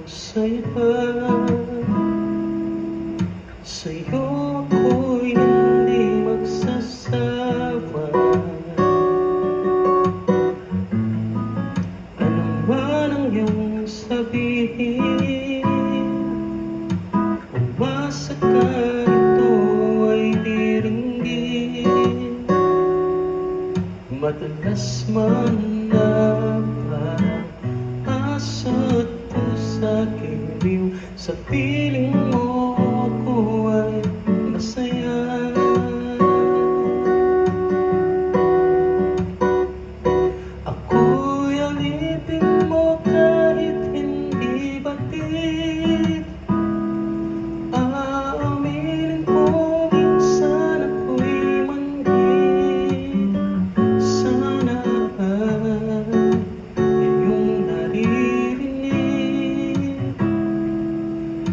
Sa iba, sa'yo ako'y hindi magsasawa. Ano man ang iyong sabihin, umasa ka ito ay diringgin. Madalas man na asa't sa'king liw, sa piling mo ako ay masaya. Ako'y alipin mo kahit hindi batid. Aaminin ko minsan ako'y manhid. Sana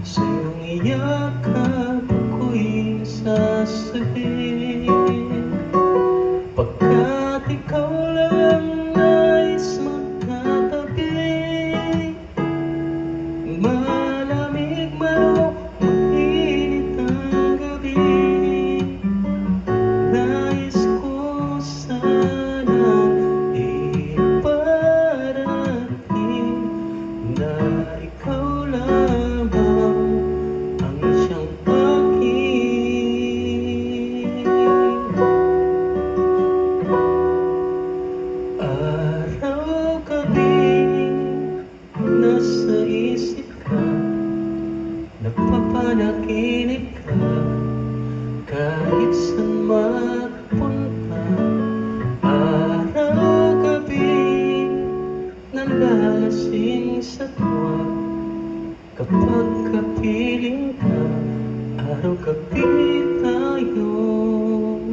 sa iyong iyakap ako'y nasasabihin, pagkat ikaw lang nais magkatabi. Malamig man o mainit ang gabi, nais ko sana iparating na ikaw lamang ang siyang akin. Araw-gabi nasa isip ka, nagpapanaginip ka, kahit saan magpunta. Araw-gabi nalalasing sa tuwa, kapag kapiling ka. Araw-gabi tayong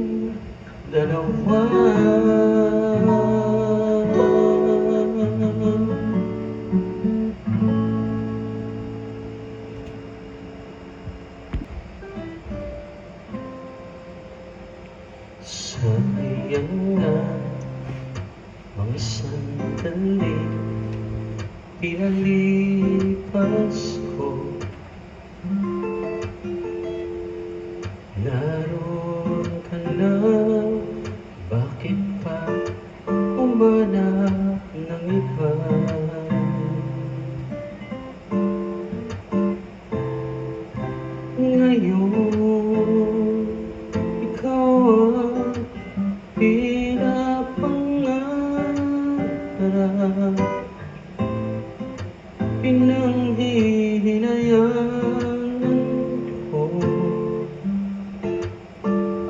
dalawa. Sayang na mga sandali pinalipas ko. Naroon ka na, bakit pa umanap ng iba? Ngayon, ikaw ang pinapangarap, pinanghihinayangan ko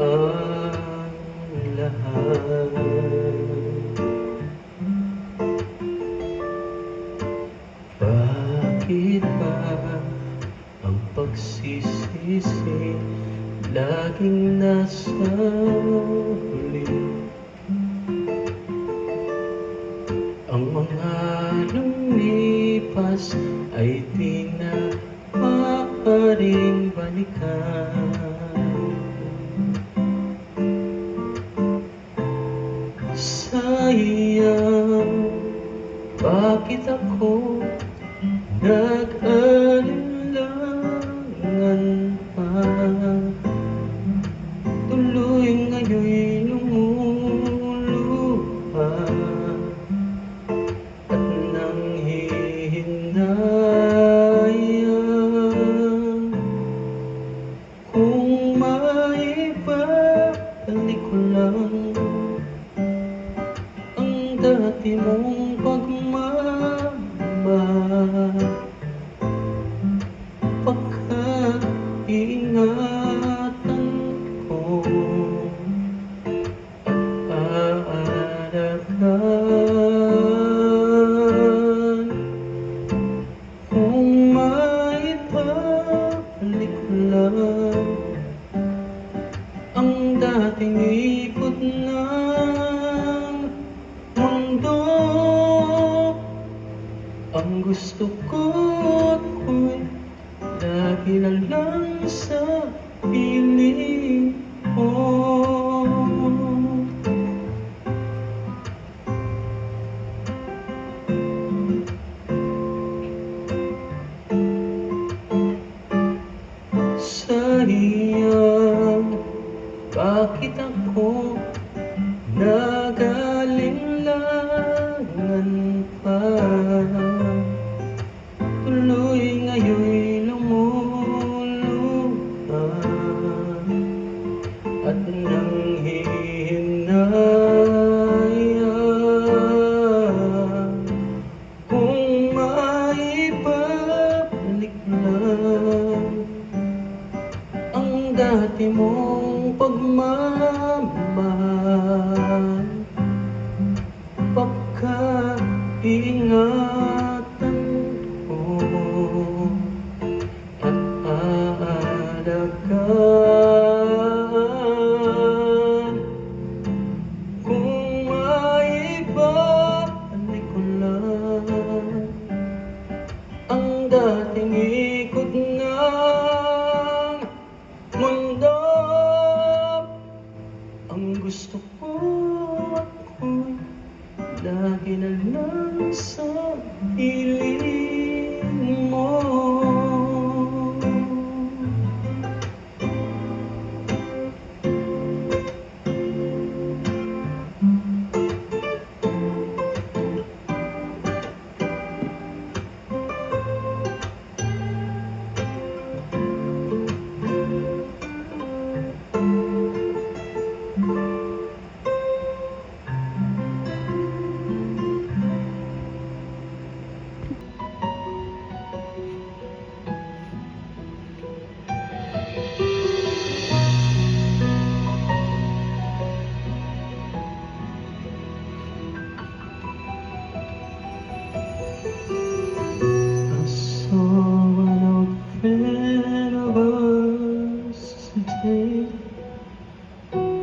ang lahat. Bakit ba ang pagsisisi laging nasa huli? Ang mga lumipas ay di na maaaring balikan. Sayang, bakit ako nag-alinlangan pa? Tuloy ngayon'y lumulupa at nanghihinayang. Kung maibabalik ko lang ang dati mong pagmamahal, pagkaingatan ko at aalagaan. Kung maibabalik ko lang ang dating ikot ng mundo, gusto ko ako'y lagi na lang sa piling mo. Sayang, bakit ako nag-alinlangan pa? Tuloy ngayon'y lumuluhan at nanghihinayang kung maibabalik lang ang dati mong pagmamahal. Pagkaingatan ko at aalagaan. Kung maibabalik ko lang ang dating ikot ng mundo, ang gusto ko ako'y lagi na lang sa piling mo.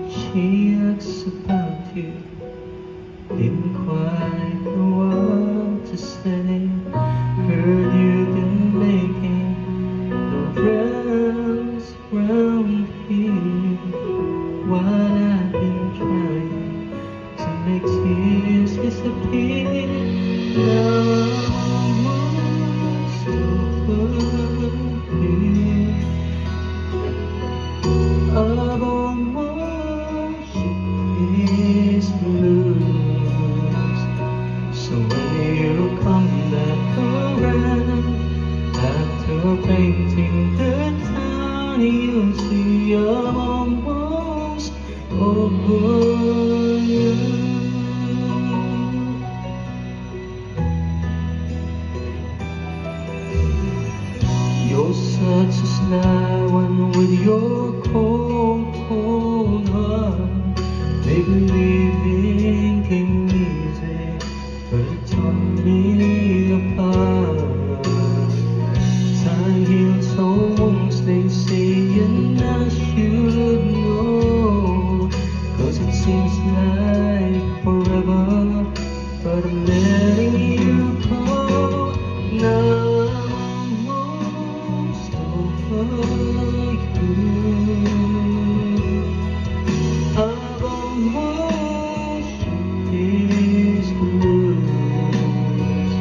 She asks about you, didn't quite know what to say. Heard you've been making the rounds round here, while I've been trying to make tears disappear. Now I'm almost over you. I've almost these blues. So when you come back around after painting the town, you'll see I'm almost over you. You're such a sly one with your cold, cold heart. Maybe leaving came easy, but it tore me apart. Time heals all wounds, they say, and I should know, 'cause it seems like forever, but I'm letting you go now. I've almost these blues.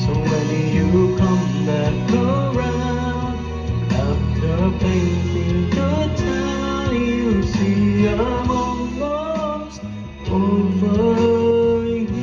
So when you come back around after painting the town, you see I'm almost over you.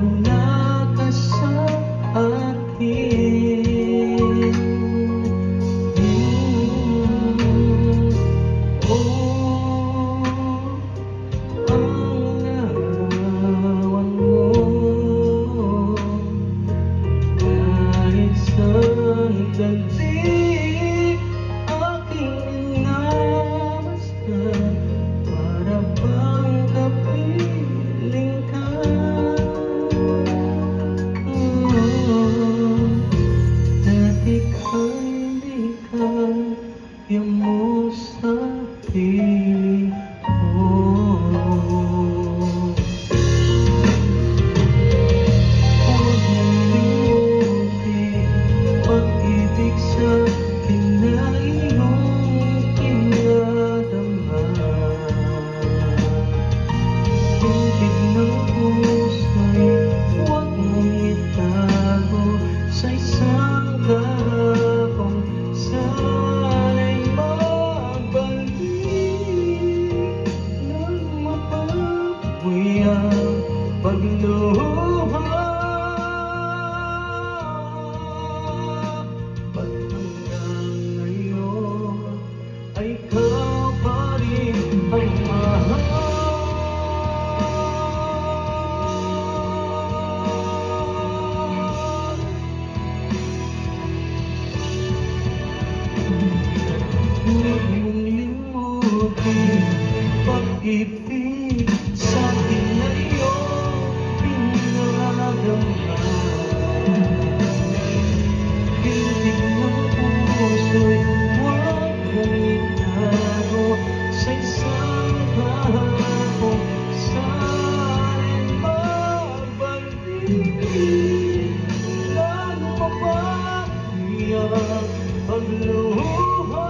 wala ka sa akin. Oh, ang larawan mo kahit sandali aking minamasdan, para bang kapiling ka. Dati ka'y likaya mo sa piling ko. Huwag mong limutin pag-ibig sa akin na iyong pinadama. Hintid ng puso'y huwag mong itago sa isang kahapong sana'y magbalik nang mapapawi ang pagluha. Ba't hanggang ngayon ay ikaw pa rin ang mahal? Huwag mong limutin pag-ibig sa akin na iyong pinadama. Tindig ng puso'y huwag mong itago sa isang kahapong sana'y magbalik nang mapapawi ang pagluha.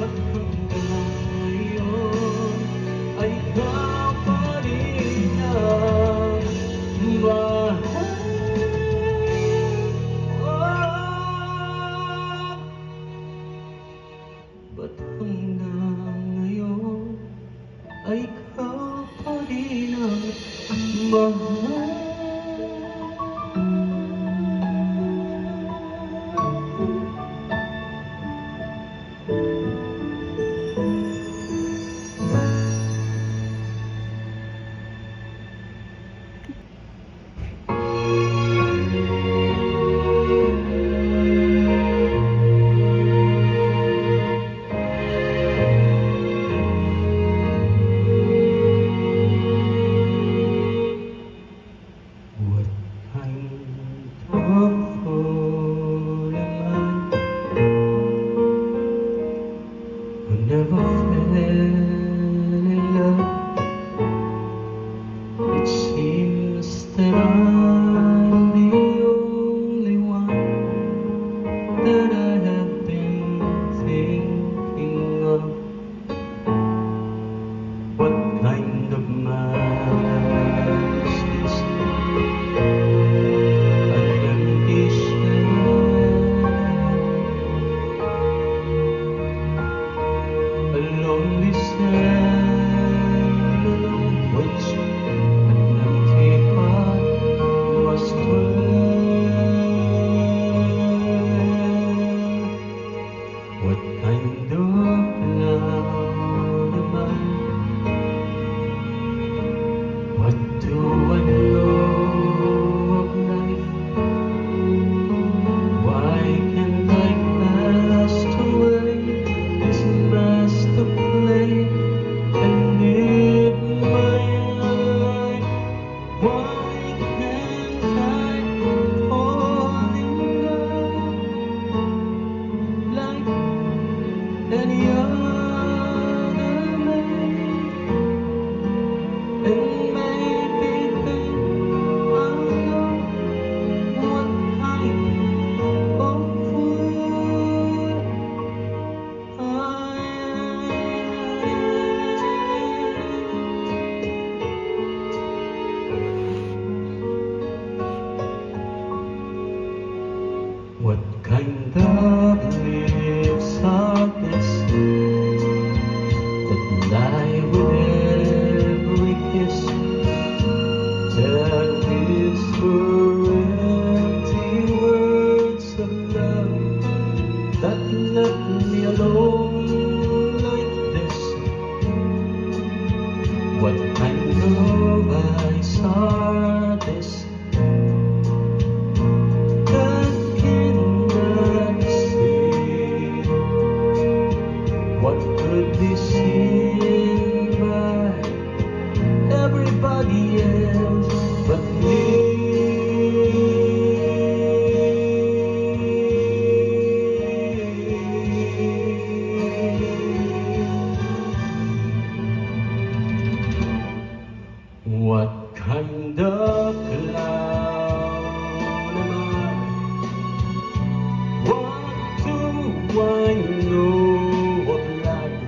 Ba't hanggang ngayon ay ikaw pa rin ang mahal? Ba't hanggang ngayon ay ikaw pa rin ang mahal? What kind of eyes are this that cannot see what could be seen by everybody else but me? What kind of clown am I? What do I know of life?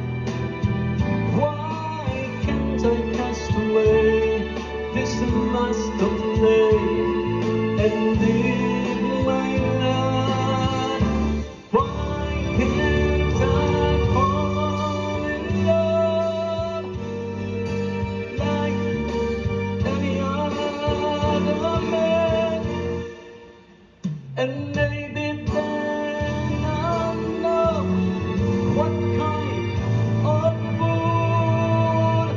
Why can't I cast away this mask of clay and live my life? Why can't I fall in love like any other man? And maybe then I'll know what kind of fool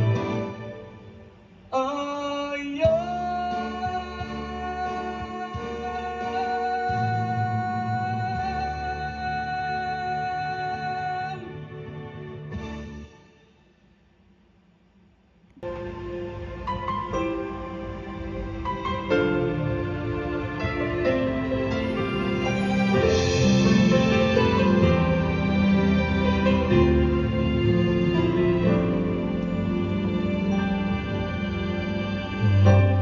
I am.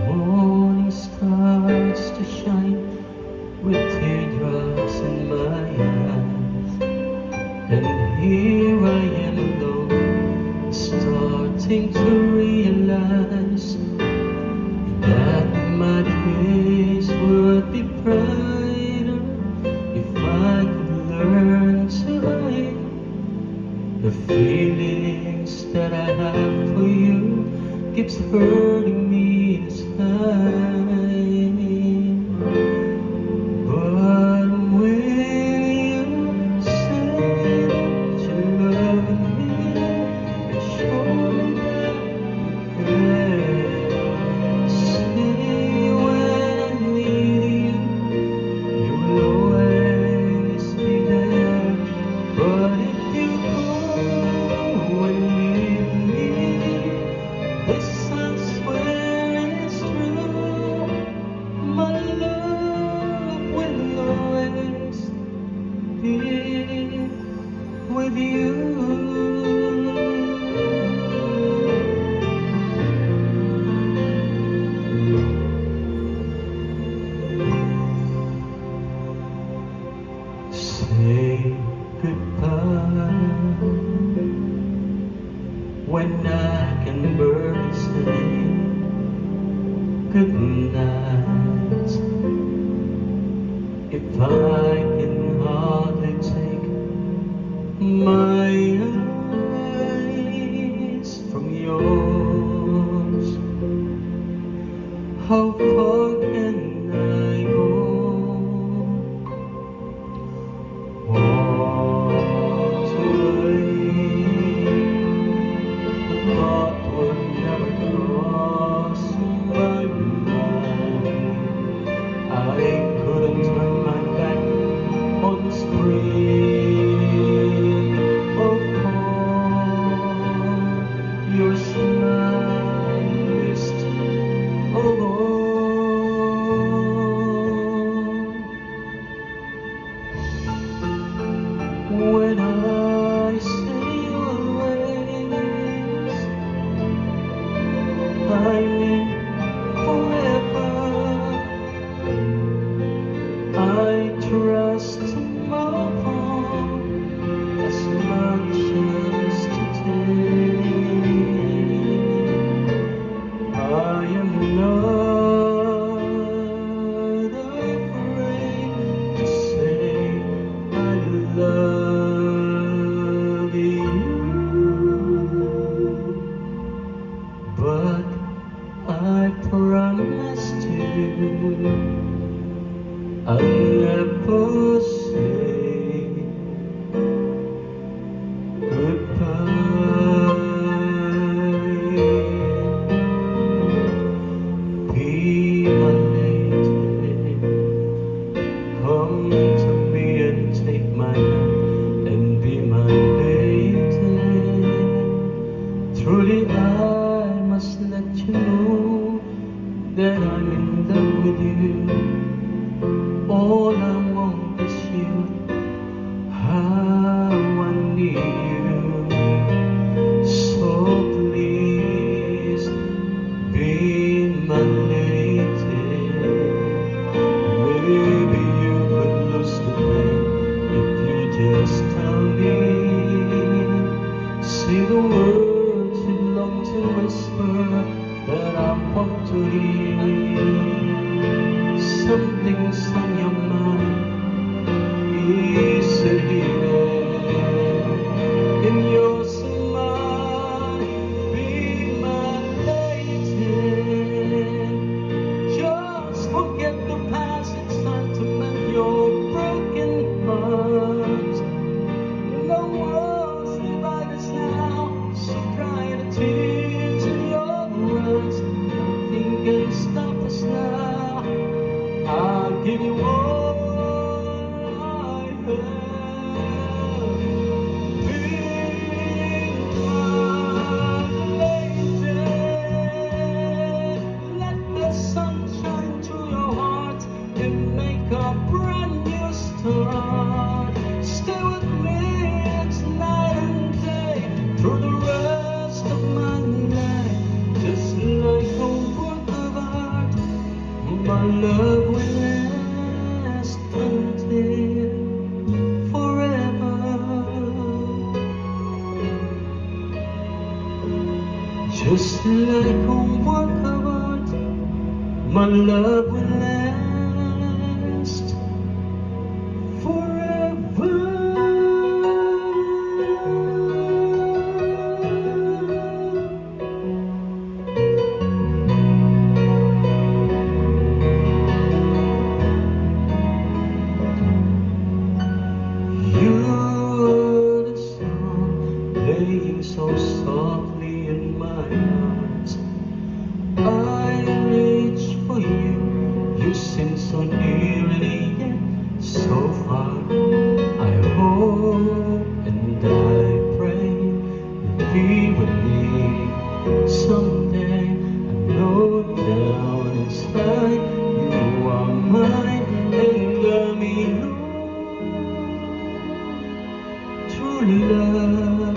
Morning starts to shine with teardrops in my eyes, and here I am alone, starting to realize that my days would be brighter if I could learn to hide the feelings that I have for you. Keeps hurting me inside, but will you say that you love me and show me that? Say when I need you will always be there. But if you go and leave me, this I swear is true, my love will always be with you. Say goodbye when I can barely say good night. If I can hardly take my eyes from yours, how far can I go? Walk away. The thought would never cross my mind. I couldn't turn my back on spring or fall. Your smile is still alone. When I say always, I mean forever. I trust tomorrow as much as today. I am not afraid to say I love you, but I promised you I'll never say goodbye. that I'm in love with you. All I want is you. How I need you. So please be my lady. Maybe you could lose the pain if you just tell me. Say the words you long to whisper that I want to hear. Something's on your mind, is it here? In your smile, be my lady. Just forget the past, it's time to mend your broken heart. No one's divide us now, so dry the tears in your eyes. Nothing can stop us now. I'll give you all I have. Be my lady. Let the sun shine through your heart and make a brand new start. Stay with me, it's night and day, through the rest of my life. Just like a work of art, my love will last until forever. Just like a work of art, my love will last forever. You're the song playing so softly in my heart. I reach for you, you seem so nearly yet so far. I hope and I pray you'll be with me someday. I know down inside you are mine and love me true love.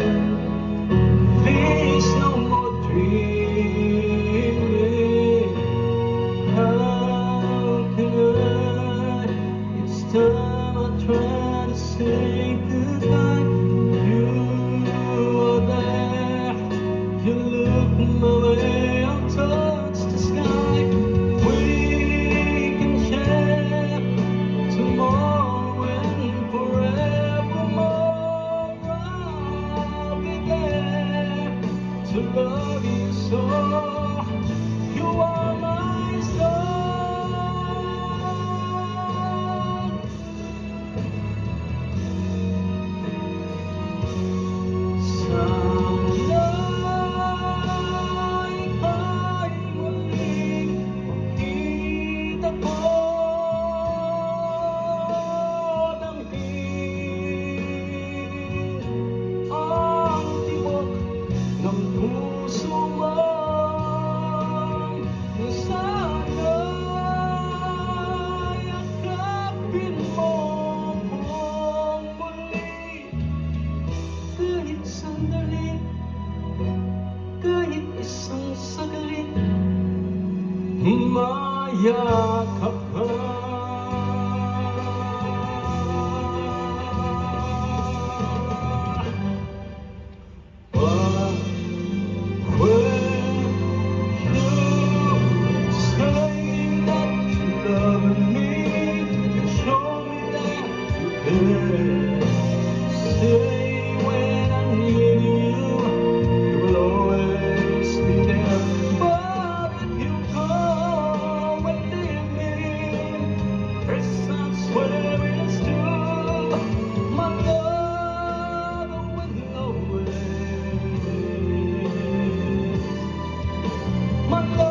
Please no more dreaming. How can I? It's time I try to say goodbye. You are there. You look my way, I'll touch the sky. We can share tomorrow and forevermore. I'll be there to love you so. You are my soul. Someday I will leave kita po ng ang tibok ng puso mo. Sana'y yakapin mo kong muli. Kahit sandali, kahit isang saglit, mayakap ka. But when you say that you love me, and show me that you care, say when I need you, you will always be there. But if you go and leave me, yes, I swear it's true, my love will always, my love.